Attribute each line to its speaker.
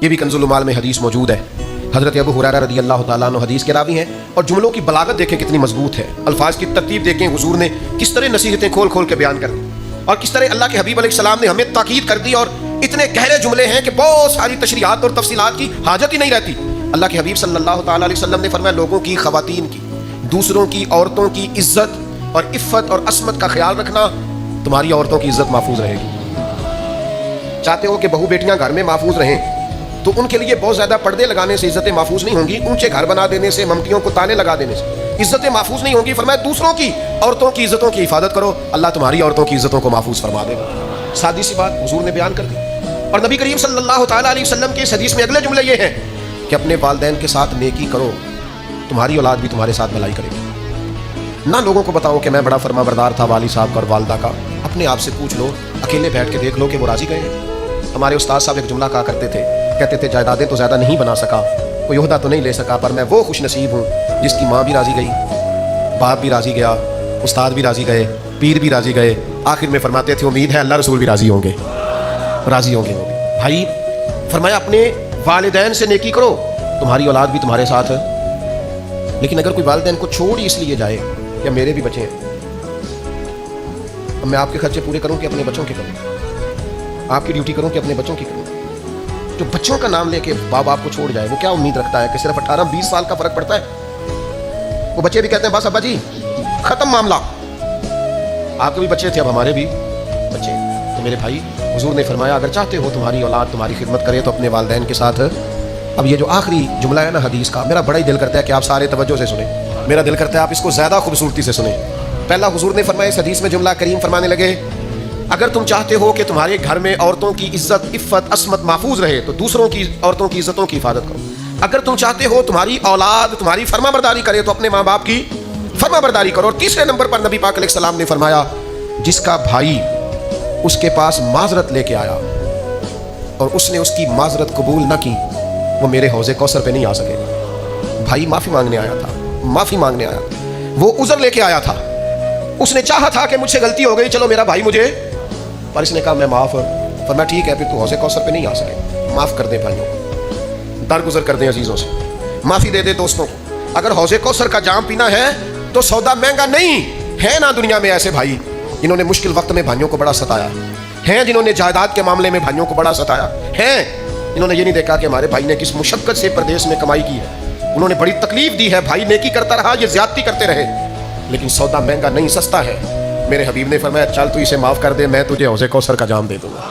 Speaker 1: یہ بھی کنزُ المال میں حدیث موجود ہے. حضرت ابو ہریرہ رضی اللہ تعالیٰ عنہ حدیث کے راوی ہیں، اور جملوں کی بلاغت دیکھیں کتنی مضبوط ہے. الفاظ کی ترتیب دیکھیں حضور نے کس طرح نصیحتیں کھول کھول کے بیان کر دی، اور کس طرح اللہ کے حبیب علیہ السلام نے ہمیں تاکید کر دی، اور اتنے گہرے جملے ہیں کہ بہت ساری تشریحات اور تفصیلات کی حاجت ہی نہیں رہتی. اللہ کے حبیب صلی اللہ تعالیٰ علیہ وسلم نے فرمایا لوگوں کی، خواتین کی، دوسروں کی عورتوں کی عزت اور عفت اور عصمت کا خیال رکھنا، تمہاری عورتوں کی عزت محفوظ رہے گی. چاہتے ہو کہ بہو بیٹیاں گھر میں محفوظ رہیں تو ان کے لیے بہت زیادہ پردے لگانے سے عزتیں محفوظ نہیں ہوں گی، اونچے گھر بنا دینے سے، ممٹیوں کو تانے لگا دینے سے عزتیں محفوظ نہیں ہوں گی. فرمایا دوسروں کی عورتوں کی عزتوں کی حفاظت کرو، اللہ تمہاری عورتوں کی عزتوں کو محفوظ فرما دے گا. سادی سی بات حضور نے بیان کر دی. اور نبی کریم صلی اللہ تعالیٰ علیہ وسلم کے اس حدیث میں اگلے جملے یہ ہیں کہ اپنے والدین کے ساتھ نیکی کرو، تمہاری اولاد بھی تمہارے ساتھ بھلائی کرے گی. نہ لوگوں کو بتاؤ کہ میں بڑا فرما بردار تھا والد صاحب کا اور والدہ کا، اپنے آپ سے پوچھ لو، اکیلے بیٹھ کے دیکھ لو کہ وہ راضی گئے ہیں. ہمارے استاد صاحب ایک جملہ کہا کرتے تھے، کہتے تھے جائیدادیں تو زیادہ نہیں بنا سکا، کوئی عہدہ تو نہیں لے سکا، پر میں وہ خوش نصیب ہوں جس کی ماں بھی راضی گئی، باپ بھی راضی گیا، استاد بھی راضی گئے، پیر بھی راضی گئے. آخر میں فرماتے تھے امید ہے اللہ رسول بھی راضی ہوں گے، راضی ہوں گے وہ بھی. بھائی فرمایا اپنے والدین سے نیکی کرو، تمہاری اولاد بھی تمہارے ساتھ ہے. لیکن اگر کوئی والدین کو چھوڑ اس لیے جائے کہ میرے بھی بچے ہیں، اب میں آپ کے خرچے پورے کروں کہ اپنے بچوں کے کروں، آپ کی ڈیوٹی کروں کہ اپنے بچوں کی کروں. جو بچوں کا نام لے کے باپ آپ کو چھوڑ جائے وہ کیا امید رکھتا ہے کہ صرف 18-20 سال کا فرق پڑتا ہے؟ وہ بچے بھی کہتے ہیں بس ابا جی ختم معاملہ. آپ کے بھی بچے تھے، اب ہمارے بھی بچے. تو میرے بھائی حضور نے فرمایا اگر چاہتے ہو تمہاری اولاد تمہاری خدمت کرے تو اپنے والدین کے ساتھ. اب یہ جو آخری جملہ ہے نا حدیث کا، میرا بڑا ہی دل کرتا ہے کہ آپ سارے توجہ سے سنیں. میرا دل کرتا ہے آپ اس کو زیادہ خوبصورتی سے سنیں. پہلا حضور نے فرمایا اس حدیث میں جملہ کریم فرمانے لگے اگر تم چاہتے ہو کہ تمہارے گھر میں عورتوں کی عزت، عفت، عصمت محفوظ رہے تو دوسروں کی عورتوں کی عزتوں کی حفاظت کرو. اگر تم چاہتے ہو تمہاری اولاد تمہاری فرما برداری کرے تو اپنے ماں باپ کی فرما برداری کرو. اور تیسرے نمبر پر نبی پاک علیہ السلام نے فرمایا جس کا بھائی اس کے پاس معذرت لے کے آیا اور اس نے اس کی معذرت قبول نہ کی، وہ میرے حوض کوثر پہ نہیں آ سکے گا. بھائی معافی مانگنے آیا تھا، معافی مانگنے آیا تھا، وہ عذر لے کے آیا تھا. اس نے چاہا تھا کہ مجھ سے غلطی ہو گئی، چلو میرا بھائی مجھے، پر اس نے کہا میں معاف ہوں. فرمایا ٹھیک ہے پھر تو حوض کوثر پہ نہیں آ سکے. معاف کر دیں بھائیوں کو، درگزر کر دیں عزیزوں سے، معافی دے دیں دوستوں کو. اگر حوض کوثر کا جام پینا ہے تو سودا مہنگا نہیں ہے. نا دنیا میں ایسے بھائی جنہوں نے مشکل وقت میں بھائیوں کو بڑا ستایا ہیں، جنہوں نے جائیداد کے معاملے میں بھائیوں کو بڑا ستایا ہیں، جنہوں نے یہ نہیں دیکھا کہ ہمارے بھائی نے کس مشقت سے پردیس میں کمائی کی ہے، انہوں نے بڑی تکلیف دی ہے. بھائی نیکی کرتا رہا، یہ زیادتی کرتے رہے، لیکن سودا مہنگا نہیں سستا ہے. میرے حبیب نے فرمایا چل تو اسے معاف کر دے، میں تجھے حوض کوثر کا جام دے دوں گا.